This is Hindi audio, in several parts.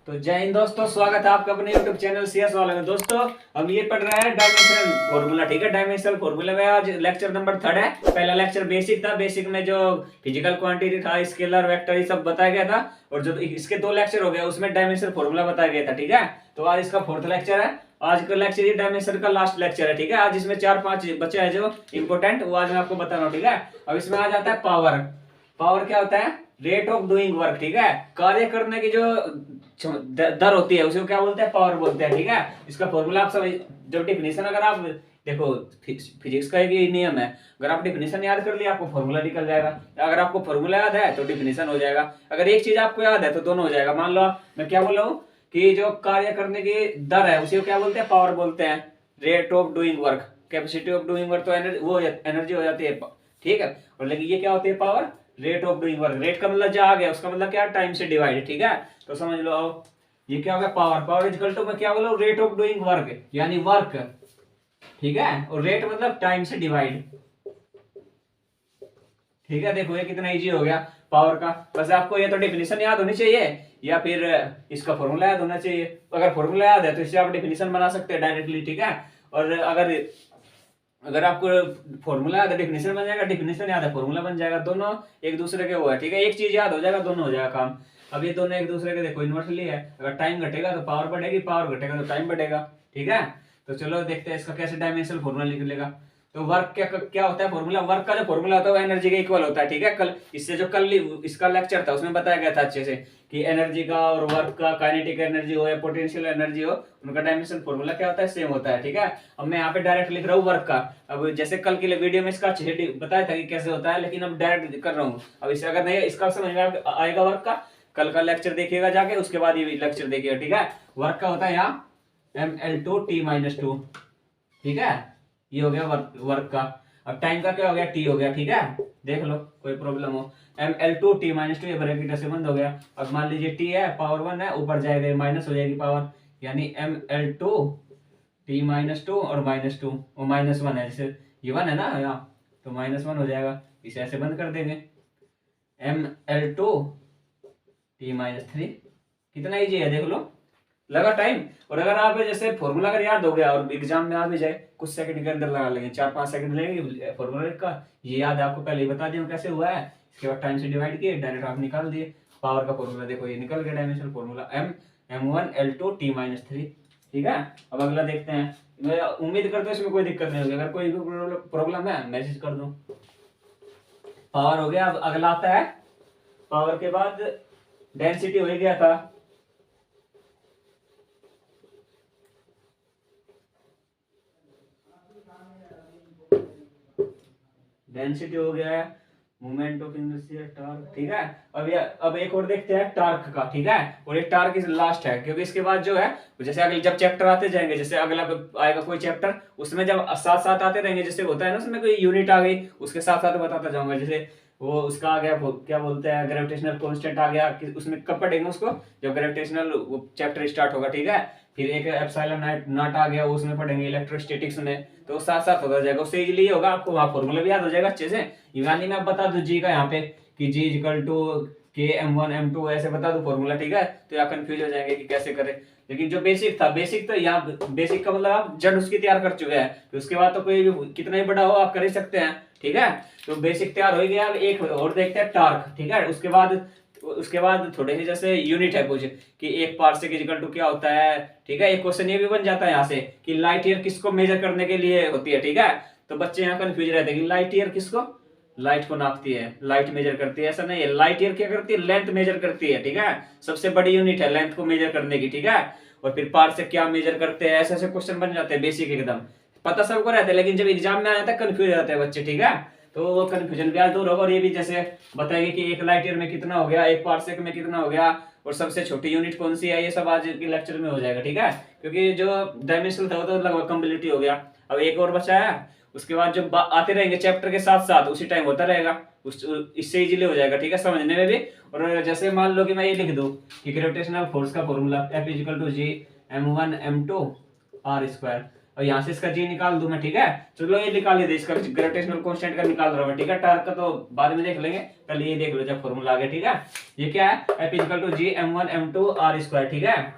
तो जय हिंद दोस्तों, स्वागत है आपका अपने YouTube चैनल CS वाले में। दोस्तों हम ये पढ़ रहे हैं डायमेंशनल फॉर्मूला। ठीक है, डायमेंशनल फॉर्मूला में आज लेक्चर नंबर 3 है। पहला लेक्चर बेसिक था। बेसिक में जो फिजिकल क्वांटिटी था, स्केलर, वेक्टर, ये सब बताया गया था। और जो इसके 2 लेक्चर हो गए उसमें डायमेंशनल फॉर्मूला बताया गया था। ठीक है, तो आज इसका 4th लेक्चर है। आज का लेक्चर ये डायमेंशन का लास्ट लेक्चर है। ठीक है, आज इसमें 4-5 बचे हैं जो इंपोर्टेंट, वो आज मैं आपको बता रहा हूँ। ठीक है, अब इसमें आ जाता है पावर। पावर क्या होता है? Rate of doing work. ठीक है, कार्य करने की जो दर होती है उसे क्या बोलते हैं? पावर बोलते हैं। ठीक है, इसका फॉर्मूला आप समझ, जब डिफिनेशन अगर आप देखो, फिजिक्स का एक ही नियम है, अगर आप डिफिनेशन याद कर लिया आपको फॉर्मूला निकल जाएगा। अगर आपको फॉर्मूला याद है तो डिफिनेशन हो जाएगा। अगर एक चीज आपको याद है तो दोनों हो जाएगा। मान लो मैं क्या बोल रहा हूँ कि जो कार्य करने की दर है उसे क्या बोलते हैं? पावर बोलते हैं। Rate of doing work, capacity of doing work तो एनर्जी हो जाती है। ठीक है, और लेकिन ये क्या होती है? Power. Rate of doing work, rate का मतलब जो आ गया उसका मतलब क्या? टाइम से डिवाइड। ठीक है, तो समझ लो आओ, ये क्या होगा? Power. Power is equal to, मैं क्या बोला, रेट ऑफ डूइंग वर्क यानी वर्क। ठीक है, और रेट मतलब टाइम से डिवाइड। ठीक है, देखो ये कितना इजी हो गया पावर का। बस आपको ये तो डेफिनेशन याद होनी चाहिए या फिर इसका फॉर्मूला याद होना चाहिए। अगर फॉर्मूला याद है तो इससे आप डेफिनेशन बना सकते हैं डायरेक्टली। ठीक है, और अगर अगर आपको फॉर्मूला याद है डेफिनेशन बन जाएगा, डेफिनेशन याद है फॉर्मूला बन जाएगा। दोनों एक दूसरे के वो है। ठीक है, एक चीज याद हो जाएगा दोनों हो जाएगा काम। अब ये दोनों एक दूसरे के देखो इन्वर्सली है। अगर टाइम घटेगा तो पावर बढ़ेगी, पावर घटेगा तो टाइम बढ़ेगा। ठीक है, तो चलो देखते हैं इसका कैसे डायमेंशनल फॉर्मूला निकलेगा। तो वर्क क्या क्या होता है? फॉर्मूला, वर्क का जो फॉर्मूला होता है वो एनर्जी के इक्वल होता है। ठीक है, कल इससे जो कल इसका लेक्चर था उसमें बताया गया था अच्छे से कि एनर्जी का और वर्क का, काइनेटिक एनर्जी हो या पोटेंशियल एनर्जी हो, उनका डायमेंशन फॉर्मूला क्या होता है? सेम होता है। ठीक है, अब मैं यहाँ पे डायरेक्ट लिख रहा हूँ वर्क का। अब जैसे कल के लिए वीडियो में इसका अच्छे से बताया था कि कैसे होता है, लेकिन अब डायरेक्ट कर रहा हूँ। अब इसे अगर नहीं इसका समझ में आएगा वर्क का, कल का लेक्चर देखिएगा जाके, उसके बाद ये लेक्चर देखिएगा। ठीक है, वर्क का होता है यहाँ mL2T-2। ठीक है, ये हो गया वर्क का। अब टाइम का क्या हो गया? टी हो गया। ठीक है, देख लो कोई प्रॉब्लम हो, mL2T-2, ये ब्रैकेट ऐसे बंद हो गया। अब मान लीजिए टी है, पावर 1 है, ऊपर जाएगा माइनस हो जाएगी पावर, यानी mL2T-2 और -2, वो -1 है, जैसे ये 1 है ना यहाँ, तो -1 हो जाएगा। इसे ऐसे बंद कर देंगे, mL2T-3। कितना इजी है देख लो, लगा टाइम। और अगर आप जैसे फॉर्मूला अगर याद हो गया और एग्जाम में आ भी जाए, कुछ सेकंड के अंदर लगा लेंगे, 4-5 सेकंड लगेंगे फॉर्मूला का। ये याद है आपको, पहले ही बता दिया कैसे हुआ है। इसके बाद टाइम से डिवाइड किए, डायरेक्ट आप निकाल दिए पावर का फॉर्मूला। देखो ये निकल गया डायमेंशनल फॉर्मूला, m1L2T-3। ठीक है, अब अगला देखते हैं। मैं उम्मीद करता हूँ इसमें कोई दिक्कत नहीं होगी। अगर कोई भी प्रॉब्लम है मैसेज कर दो। पावर हो गया। अब अगला आता है, पावर के बाद डेंसिटी हो ही गया था। डेंसिटी हो गया है, मोमेंट ऑफ इनर्शिया, टॉर्क। ठीक है, अब एक और देखते हैं टार्क का। ठीक है, और ये टार्क इस लास्ट है, क्योंकि इसके बाद जो है जैसे अगले जब चैप्टर आते जाएंगे, जैसे अगला आएगा कोई चैप्टर, उसमें जब साथ साथ आते रहेंगे, जैसे होता है ना उसमें कोई यूनिट आ गई उसके साथ साथ बताता जाऊंगा। जैसे वो उसका आ गया, क्या बोलते हैं, ग्रेविटेशनल कांस्टेंट आ गया, उसमें कब पढ़ेंगे उसको? जब ग्रेविटेशनल वो चैप्टर स्टार्ट होगा। ठीक है, फिर एक एप्सिलॉन नॉट आ गया, उसमें पढ़ेंगे इलेक्ट्रोस्टैटिक्स में, तो साथ साथ होता जाएगा। उससे इजीली होगा, आपको वहां फॉर्मूला भी याद हो जाएगा अच्छे से। यानी मैं बता दूं जी का यहाँ पे कि G equal to K m1 m2 ऐसे बता दूं फॉर्मूला। ठीक है, तो यहाँ कंफ्यूज हो जाएंगे कि कैसे करें। लेकिन जो बेसिक था, बेसिक तो यहाँ बेसिक का मतलब आप जड़ उसकी तैयार कर चुके हैं, तो उसके बाद तो कोई भी कितना ही बड़ा हो आप कर ही सकते हैं। ठीक है, तो बेसिक तैयार हो गया। अब एक और देखते हैं टार्क। ठीक है, उसके बाद थोड़े से जैसे यूनिट है कुछ कि एक पार्सेक इक्वल टू क्या होता है। ठीक है, एक क्वेश्चन ये भी बन जाता है यहाँ से कि लाइट ईयर किसको मेजर करने के लिए होती है। ठीक है, तो बच्चे यहाँ कंफ्यूज रहते हैं कि लाइट ईयर किसको, लाइट को नापती है, लाइट मेजर करती है। ऐसा नहीं है, लाइट ईयर क्या करती है? लेंथ मेजर करती है। ठीक है, सबसे बड़ी यूनिट है लेंथ को मेजर करने की। ठीक है, और फिर पार्सेक क्या मेजर करते हैं, ऐसे ऐसे क्वेश्चन बन जाते हैं बेसिक एकदम, पता सबको रहता है, लेकिन जब एग्जाम में आ जाता है कंफ्यूज हो जाते हैं बच्चे। ठीक है, तो वो कंफ्यूजन भी आज दूर होगा। और ये भी जैसे बताएंगे कि एक लाइट ईयर में कितना हो गया, एक पार्सेक में कितना हो गया, और सबसे छोटी यूनिट कौन सी है, ये सब आज के लेक्चर में हो जाएगा। ठीक है, क्योंकि जो डायमेंशनल था वो तो लगभग कंप्लीट ही हो गया। अब एक और बचा है, उसके बाद जो आते रहेंगे चैप्टर के साथ साथ उसी टाइम होता रहेगा, इससे इजीली हो जाएगा। ठीक है, समझने में भी। और जैसे मान लो कि मैं ये लिख दूं कि ग्रेविटेशनल फोर्स का formula F = G m1 m2 r²। और यहाँ से इसका जी निकाल दूं मैं, ठीक है। चलो ये निकाल दे, इसका ग्रेविटेशनल कांस्टेंट का निकाल रहा हूं, ठीक है। टार्क का तो बाद में देख लेंगे, पहले ये देख लो जब फॉर्मूला आ गया, ठीक है। ये क्या है, F equal to G m1 m2 r square, ठीक है।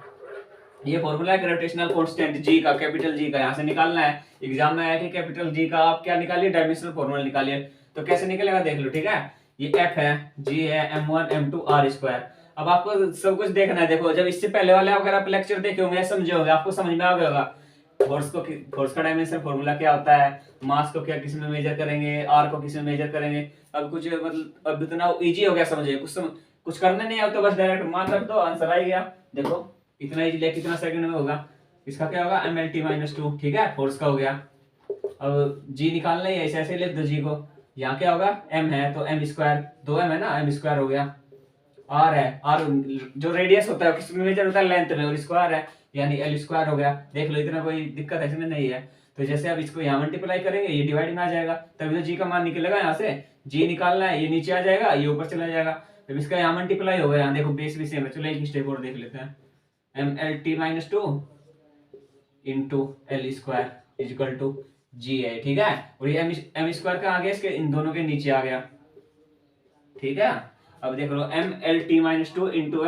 ये फॉर्मूला है ग्रेविटेशनल कांस्टेंट जी का, कैपिटल जी का, यहाँ से निकालना है। एग्जाम में आया कि कैपिटल जी का आप क्या निकालिए, डायमेंशनल फॉर्मूला निकालिए। तो कैसे निकलेगा देख लो, ठीक है। ये F है, G है, m1 m2 r स्क्वायर। अब आपको सब कुछ देखना है। देखो जब इससे पहले वाले अगर आप लेक्चर देखे होंगे, समझे होंगे, आपको समझ में आ गया होगा फोर्स का डायमेंशन फॉर्मूला क्या होता है, मास को क्या किस में मेजर करेंगे, आर को किस में मेजर करेंगे। अब कुछ मतलब अब इतना इजी हो गया, समझे। कुछ करना नहीं है, अब तो बस डायरेक्ट मान रख दो, आंसर आ ही गया। देखो इतना इजी, कितना सेकंड में होगा। इसका क्या होगा, mlt-2, ठीक है, फोर्स का हो गया। अब जी निकालना है, ऐसे ऐसे लिख दो जी को। यहाँ क्या होगा, m है तो m स्क्वायर, 2m है ना, m स्क्वायर हो गया। r है, r जो रेडियस होता है किसमें मेजर होता है, लेंथ में, और इसको r है यानी l स्क्वायर हो गया। देख लो इतना कोई दिक्कत है इसमें नहीं है। तो जैसे अब इसको यहाँ मल्टीप्लाई करेंगे, ये डिवाइड में आ जाएगा, तभी तो जी का मान निकलेगा। यहाँ से जी निकालना है, ये नीचे आ जाएगा, ये ऊपर चला जाएगा। जब इसका यहाँ मल्टीप्लाई होगा, यहाँ देखो बेस भी सेम है। चलो एक स्टेप और देख लेते हैं। mlt-2 into L square equal to G है, ठीक है। और ये एम स्क्वायर का आ गया, इसके इन दोनों के नीचे आ गया, ठीक है। अब देख लो mlt-2 into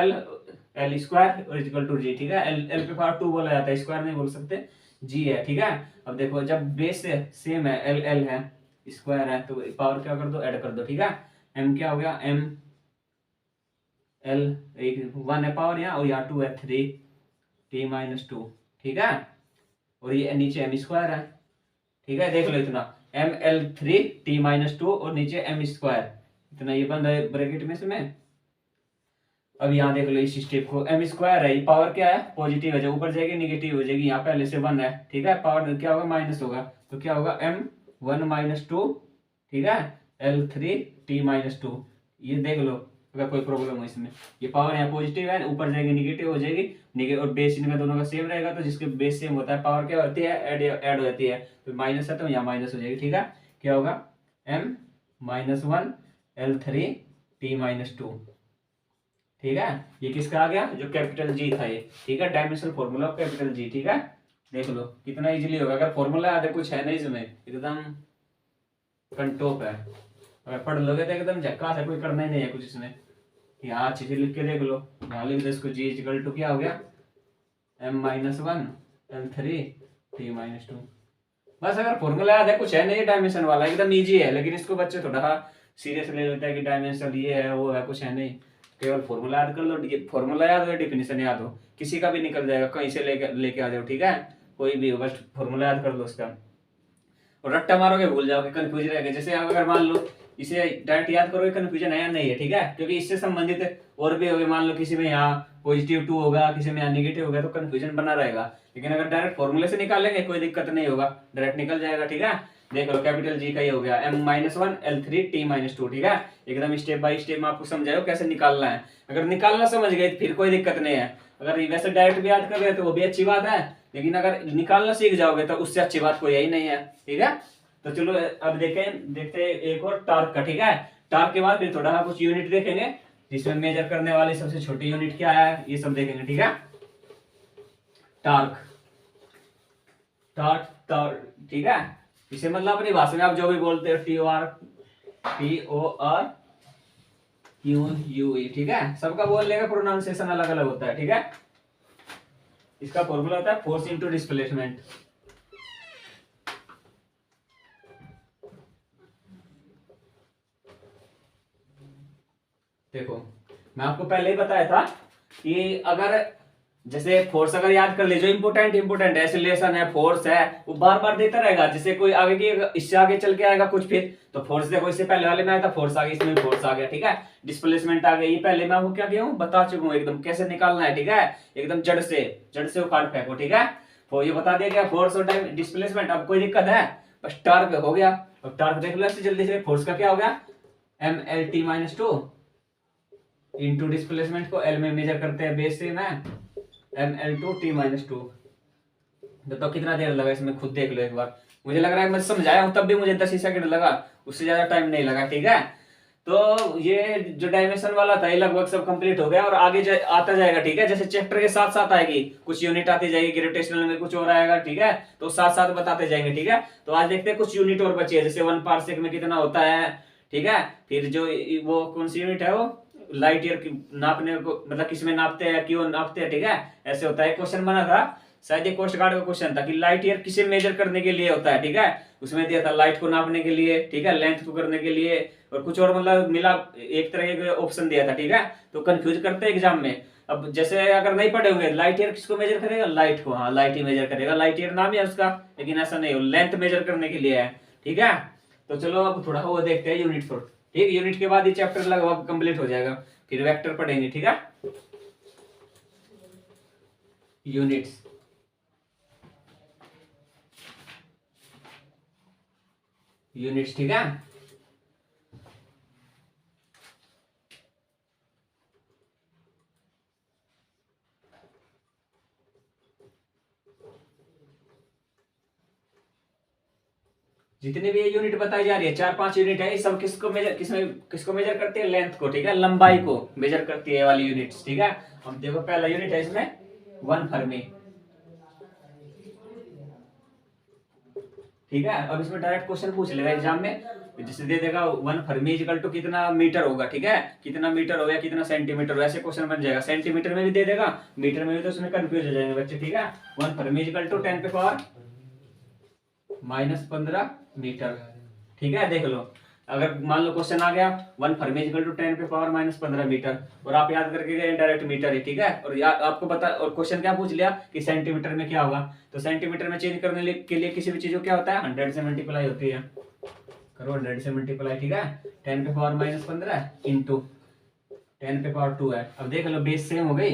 L square equal to G, ठीक है। एल पे पावर 2 बोला जाता है, स्क्वायर नहीं बोल सकते, जी है, ठीक है। अब देखो जब बेस सेम है, एल एल है, स्क्वायर है, तो पावर क्या कर दो, ऐड कर दो, ठीक है। एम क्या हो गया, एम एल, एक 1 है पावर यहाँ, और यहाँ 2 है, 3t-2, ठीक है। और ये नीचे एम स्क्वायर है, ठीक है। देख लो इतना ml3t-2 और नीचे एम स्क्वायर, इतना ये बंद है ब्रैकेट में से में। अब यहाँ देख लो इस स्टेप को, एम स्क्वायर है, ये पावर क्या है, पॉजिटिव है, ऊपर जाएगी निगेटिव हो जाएगी, यहाँ पहले से 1 है, ठीक है। पावर क्या होगा, माइनस होगा, तो क्या होगा m1-2, ठीक है, l3t-2। ये देख लो अगर कोई प्रॉब्लम हो इसमें, ये पावर यहाँ पॉजिटिव है, ऊपर जाएगी निगेटिव हो जाएगी, और बेस इनका दोनों का सेम रहेगा, तो जिसके बेस सेम होता है पावर क्या होती है, ऐड हो जाती है। तो माइनस है तो यहाँ माइनस हो जाएगी, ठीक है। क्या होगा, m-1 l3t-2, ठीक है। ये किसका आ गया, जो कैपिटल जी था ये, ठीक है, dimensional formula of capital G, ठीक है। देख लो कितना इजीली होगा। अगर फॉर्मूला याद है, कुछ है नहीं इसमें, एकदम कंटोप है, अगर पढ़ लोगे तो एकदम झक्कास है, कोई करना ही नहीं है कुछ इसमें। यहाँ अच्छे से लिख के देख लो, यहाँ लिख दो इसको, जी इक्वल टू क्या हो गया, m-1 l3t-2। बस अगर फॉर्मूला याद है, कुछ है नहीं, डायमेंशन वाला एकदम इजी है, लेकिन इसको बच्चे थोड़ा सीरियस ले लेते हैं कि डायमेंशन ये है वो है, कुछ है नहीं। केवल फॉर्मूला याद कर लो, फॉर्मूला याद हो, डेफिनेशन याद हो, किसी का भी निकल जाएगा, कहीं से लेके आ जाओ, ठीक है। कोई भी हो, बस फॉर्मूला याद कर लो उसका, और रट्टा मारोगे भूल जाओगे, कंफ्यूज रहेगा। जैसे अगर मान लो इसे डायरेक्ट याद करोगे, कंफ्यूजन है या नहीं है, ठीक है, क्योंकि इससे संबंधित और भी होगा। मान लो किसी में यहाँ +2 होगा, किसी में यहाँ नेगेटिव होगा, तो कंफ्यूजन बना रहेगा। लेकिन अगर डायरेक्ट फॉर्मूले से निकालेंगे कोई दिक्कत नहीं होगा, डायरेक्ट निकल जाएगा, ठीक है। देख लो कैपिटल जी का ये हो गया m-1 l3t-2, ठीक है। एकदम स्टेप बाय स्टेप में आपको समझाओ कैसे निकालना है। अगर निकालना समझ गए फिर कोई दिक्कत नहीं है। अगर वैसे डायरेक्ट भी याद कर रहे तो वो भी अच्छी बात है, लेकिन अगर निकालना सीख जाओगे तो उससे अच्छी बात कोई यही नहीं है, ठीक है। तो चलो अब देखते हैं एक और टार्क का, ठीक है। टार्क के बाद फिर थोड़ा कुछ यूनिट देखेंगे, जिसमें मेजर करने वाली सबसे छोटी यूनिट क्या है, ये सब देखेंगे, ठीक है। टार्क टार्क टार्क, ठीक है। इसे मतलब अपनी भाषा में आप जो भी बोलते हो, TORQUE, ठीक है। सबका बोलने का प्रोनाउंसिएशन अलग अलग होता है, ठीक है। इसका फॉर्मूला होता है फोर्स इनटू डिस्प्लेसमेंट। देखो मैं आपको पहले ही बताया था कि अगर जैसे फोर्स अगर याद कर ले, जो इंपोर्टेंट एक्सीलरेशन है, फोर्स है, वो बार बार देता रहेगा। जैसे कोई आगे की, इससे आगे चल के आएगा कुछ, फिर तो फोर्स देखो, इससे पहले वाले में आया था फोर्स आ गया, इसमें फोर्स आ गया, ठीक है। डिस्प्लेसमेंट आ गया, ये पहले मैं आपको क्या किया हूँ, बता चुका हूँ एकदम कैसे निकालना है, ठीक है। एकदम जड़ से उखाड़ फेंको, ठीक है। तो ये बता दिया गया फोर्स और टाइम डिस्प्लेसमेंट। अब कोई दिक्कत है, बस टार्क हो गया। अब टार्क देख लो जल्दी से, फोर्स का क्या हो गया, mlt-2 इंटू डिस्प्लेसमेंट को एल में मेजर करते हैं, बेस से मैं ml2t-2। बताओ कितना देर लगा इसमें, खुद देख लो एक बार। मुझे लग रहा है मैं समझाया हूं तब भी मुझे 10 ही सेकंड लगा, उससे ज्यादा टाइम नहीं लगा, ठीक है। तो ये जो डायमेंशन वाला था ये लगभग सब कंप्लीट हो गया और आगे आता जाएगा, ठीक है। जैसे चैप्टर के साथ साथ आएगी, कुछ यूनिट आती जाएगी, ग्रेविटेशनल में कुछ और आएगा, ठीक है। तो साथ साथ बताते जाएंगे, ठीक है। तो आज देखते हैं कुछ यूनिट और बची है, जैसे 1 पारसेक में कितना होता है, ठीक है। फिर जो वो कौन सी यूनिट है, वो लाइट ईयर नापने को, मतलब किस में नापते हैं, क्यों नापते हैं, ठीक है। ऐसे होता है। क्वेश्चन बना था शायद, ये कोस्ट गार्ड का क्वेश्चन था कि लाइट ईयर किसे मेजर करने के लिए होता है, ठीक है। उसमें दिया था लाइट को नापने के लिए, ठीक है, लेंथ को करने के लिए, और कुछ और मतलब मिला, एक तरह के ऑप्शन दिया था, ठीक है। तो कंफ्यूज करते हैं एग्जाम में। अब जैसे अगर नहीं पढ़े होंगे, लाइट ईयर किसको मेजर करेगा, लाइट को, हाँ लाइट ही मेजर करेगा, लाइट ईयर नाम है उसका, लेकिन ऐसा नहीं हो, लेंथ मेजर करने के लिए है, ठीक है। तो चलो अब थोड़ा वो देखते हैं यूनिट 4, ठीक। यूनिट के बाद ये चैप्टर लगभग कंप्लीट हो जाएगा, फिर वेक्टर पढ़ेंगे, ठीक है। यूनिट्स, यूनिट्स, ठीक है। जितने भी ये यूनिट बताई जा रही है, 4-5 यूनिट है, ये सब किसको मेजर करती है, लेंथ को, ठीक है, लंबाई को मेजर करती है ये वाली यूनिट्स, ठीक है। हम देखो पहला यूनिट है इसमें 1 फर्मी, ठीक है। अब इसमें डायरेक्ट क्वेश्चन पूछ लेगा एग्जाम में, जैसे दे देगा 1 फर्मी इक्वल टू कितना मीटर होगा, ठीक है, कितना मीटर हो गया, कितना सेंटीमीटर, वैसे क्वेश्चन बन जाएगा। सेंटीमीटर में भी दे देगा, मीटर में भी, तो उसमें कंफ्यूज हो जाएंगे बच्चे, ठीक है। 1 फर्मी इक्वल टू 10 पे पावर -15 मीटर, ठीक है। देख लो, अगर मान लो क्वेश्चन आ गया 1 फर्मी इक्वल टू 10 पे पावर -15 मीटर, और आप याद करके गए डायरेक्ट मीटर है, ठीक है। और आपको पता, और क्वेश्चन क्या पूछ लिया कि सेंटीमीटर में क्या होगा, तो सेंटीमीटर में चेंज करने के लिए किसी भी चीज को क्या होता है, 100 से मल्टीप्लाई होती है, करो 100 से मल्टीप्लाई, ठीक है। 10 पे पावर -15 इंटू 10 पे पावर 2 है। अब देख लो बेस सेम हो गई,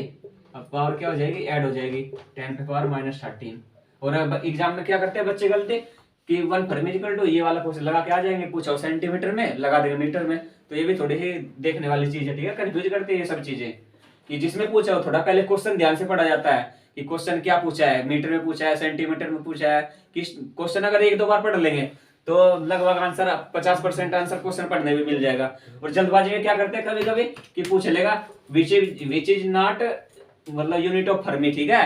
अब पावर क्या हो जाएगी, ऐड हो जाएगी, 10 पे पावर -13। और अब एग्जाम में क्या करते हैं बच्चे गलती कि 1 फर्मी इक्वल टू ये वाला क्वेश्चन लगा के आ जाएंगे, पूछो सेंटीमीटर में लगा देंगे मीटर में, तो ये भी थोड़ी ही देखने वाली चीज है, ठीक है। कंफ्यूज करते हैं ये सब चीजें, कि जिसमें पूछा हो थोड़ा पहले क्वेश्चन ध्यान से पढ़ा जाता है कि क्वेश्चन क्या पूछा है, मीटर में पूछा है, सेंटीमीटर में पूछा है, किस क्वेश्चन अगर 1-2 बार पढ़ लेंगे तो लगभग आंसर 50% आंसर क्वेश्चन पढ़ने में मिल जाएगा। और जल्दबाजी में क्या करते हैं कभी कभी कि पूछ लेगा विच इज नॉट, मतलब यूनिट ऑफ फर्मी, ठीक है,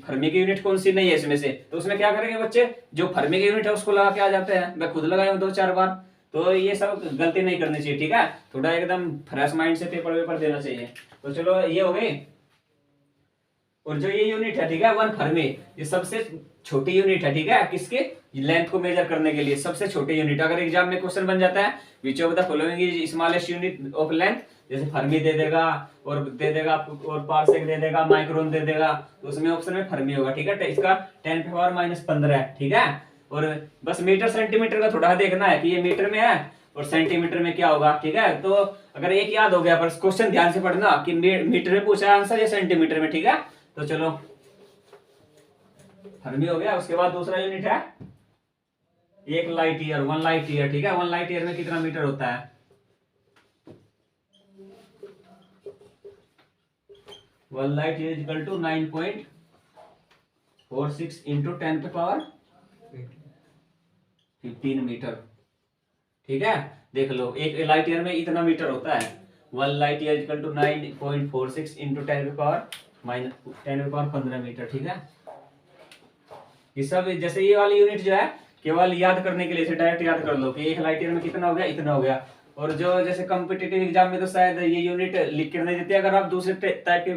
फर्मी की यूनिट कौन सी नहीं है इसमें से, तो उसमें क्या करेंगे बच्चे, जो फर्मी की यूनिट है उसको लगा के आ जाते हैं। मैं खुद लगाया हूं 2-4 बार, तो ये सब गलती नहीं करनी चाहिए, ठीक है। थोड़ा एकदम फ्रेश माइंड से पेपर देना चाहिए। तो चलो ये हो गई। और जो ये यूनिट है, ठीक है, 1 फर्मी, ये सबसे छोटी यूनिट है, ठीक है, किसके, लेंथ को मेजर करने के लिए सबसे छोटी यूनिट। अगर एग्जाम में क्वेश्चन बन जाता है which of the following is smallest unit of length, जैसे फर्मी दे देगा, और दे देगा आपको, और पारसेक दे देगा, माइक्रोन दे देगा, तो उसमें ऑप्शन में फर्मी होगा, ठीक है। इसका 10 पे पावर -15 है, ठीक है। और बस मीटर सेंटीमीटर का थोड़ा देखना है कि ये मीटर में है और सेंटीमीटर में क्या होगा, ठीक है। तो अगर एक याद हो गया, पर क्वेश्चन ध्यान से पढ़ना कि मीटर में पूछा है आंसर या सेंटीमीटर में, ठीक है। तो चलो फर्मी हो गया। उसके बाद दूसरा यूनिट है 1 लाइट ईयर, 1 लाइट ईयर, ठीक है। 1 लाइट ईयर में कितना मीटर होता है, 1 light year equal to 9.46 into 10 पे पावर 15 मीटर, ठीक है। देख लो एक लाइट ईयर में इतना मीटर होता है, 1 light year equal to 9.46 into 10 पे पावर 15 मीटर, ठीक है। ये सब जैसे ये वाली यूनिट जो है केवल याद करने के लिए, डायरेक्ट याद कर लो कि 1 लाइट ईयर में कितना हो गया, इतना हो गया। और जो जैसे कॉम्पिटिटिव एग्जाम में तो शायद ये यूनिट लिख कर नहीं देते, अगर आप दूसरे टाइप के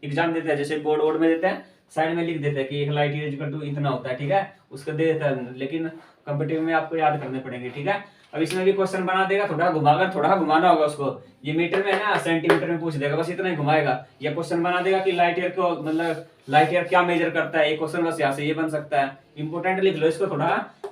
एग्जाम देते हैं, जैसे बोर्ड वोर्ड में देते हैं, साइड में लिख देते हैं कि 1 लाइट ईयर इक्वल टू इतना होता है, ठीक है, उसको दे देता है। लेकिन कॉम्पिटिटिव में आपको याद करने पड़ेंगे, ठीक है। अब इसमें भी क्वेश्चन बना देगा, थोड़ा घुमाकर, थोड़ा घुमाना होगा उसको, ये मीटर में है ना, सेंटीमीटर में पूछ देगा, बस इतना ही घुमाएगा। या क्वेश्चन बना देगा कि लाइट ईयर को, मतलब लाइट ईयर क्या मेजर करता है, एक क्वेश्चन बस यहाँ से ये बन सकता है। इंपोर्टेंट लिख लो इसको थोड़ा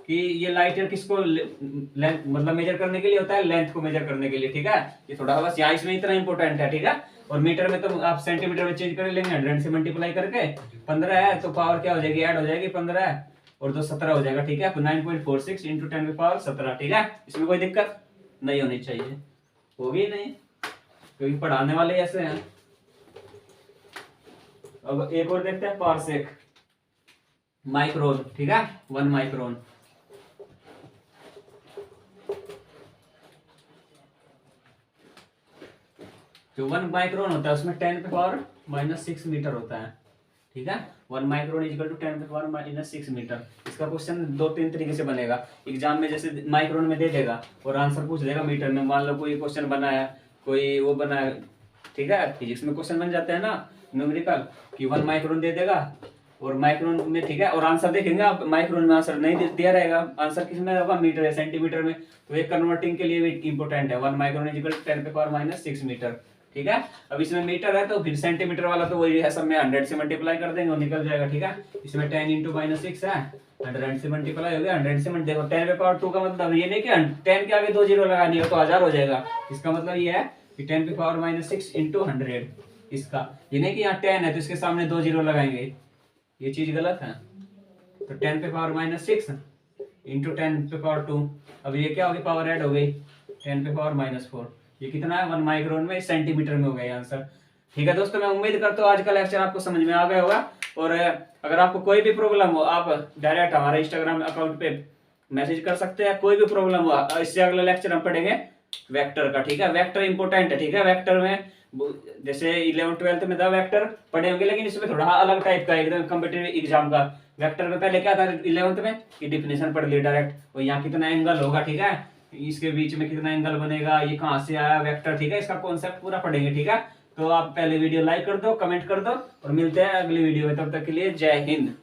कि ये लाइट ईयर किसको लेंथ, मतलब मेजर करने के लिए होता है, लेंथ को मेजर करने के लिए, ठीक है। ये थोड़ा बस यहाँ इसमें इतना इंपॉर्टेंट है, ठीक है। और मीटर में तो आप सेंटीमीटर में चेंज कर लेंगे, 100 से मल्टीप्लाई करके, 15 है तो पावर क्या हो जाएगी, ऐड हो जाएगी, 15 है और 2 17 हो जाएगा, ठीक है। 9.46 इंटू 10 की पावर 17, ठीक है। इसमें कोई दिक्कत नहीं होनी चाहिए, होगी नहीं, क्योंकि पढ़ाने वाले ऐसे हैं। अब एक और देखते हैं पारसेक, माइक्रोन, ठीक है, 1 माइक्रोन। जो 1 माइक्रोन होता है उसमें 10⁻⁻6 मीटर होता है, ठीक है। 1 micron is equal to 10⁻⁻6 metre. इसका क्वेश्चन 2-3 तरीके से बनेगा एग्जाम में, जैसे माइक्रोन में दे देगा और आंसर पूछ देगा मीटर में। मान लो कोई क्वेश्चन बनाया, कोई वो बनाया, ठीक है, फिजिक्स में क्वेश्चन बन जाते हैं ना न्यूमेरिकल, कि 1 माइक्रोन दे देगा और माइक्रोन में, ठीक है, और आंसर देखेंगे आप, माइक्रोन में आंसर नहीं दिया रहेगा, आंसर किस में होगा, मीटर या सेंटीमीटर में। तो ये कन्वर्टिंग के लिए भी इंपॉर्टेंट है। 1 micron is equal to 10⁻⁻6 metre, ठीक है। अब इसमें मीटर है तो फिर सेंटीमीटर वाला तो वही है, सब में 100 से मल्टीप्लाई कर देंगे और निकल जाएगा, ठीक है। इसमें 10 × -6 है, 100 से मल्टीप्लाई हो गया, 100 से देखो 10⁻2 का मतलब ये नहीं कि 10 के आगे 2 जीरो लगानी है तो 1000 हो जाएगा। इसका मतलब ये है कि 10⁻⁻6 × 100, इसका ये नहीं कि यहाँ 10 है तो इसके सामने 2 जीरो लगाएंगे, ये चीज गलत है। तो 10⁻⁻6 × 10⁻2, अब ये क्या होगी, पावर ऐड हो गई 10⁻⁻4, ये कितना है 1 माइक्रोन में, सेंटीमीटर में हो गया आंसर, ठीक है दोस्तों। मैं उम्मीद करता हूँ आज का लेक्चर आपको समझ में आ गया होगा। और अगर आपको कोई भी प्रॉब्लम हो आप डायरेक्ट हमारे इंस्टाग्राम अकाउंट पे मैसेज कर सकते हैं, कोई भी प्रॉब्लम हो। इससे अगला लेक्चर हम पढ़ेंगे वेक्टर का, ठीक है। वेक्टर इंपॉर्टेंट है, ठीक है। वेक्टर में जैसे 11th-12th में था वेक्टर पढ़े होंगे, लेकिन इसमें थोड़ा अलग टाइप का एकदम कॉम्पिटिटिव एग्जाम का। वेक्टर में पहले क्या था 11th में कि डिफिनेशन पढ़ ली डायरेक्ट, और यहाँ कितना एंगल होगा, ठीक है, इसके बीच में कितना एंगल बनेगा, ये कहाँ से आया वेक्टर, ठीक है, इसका कॉन्सेप्ट पूरा पढ़ेंगे, ठीक है। तो आप पहले वीडियो लाइक कर दो, कमेंट कर दो और मिलते हैं अगली वीडियो में, तब तक के लिए जय हिंद।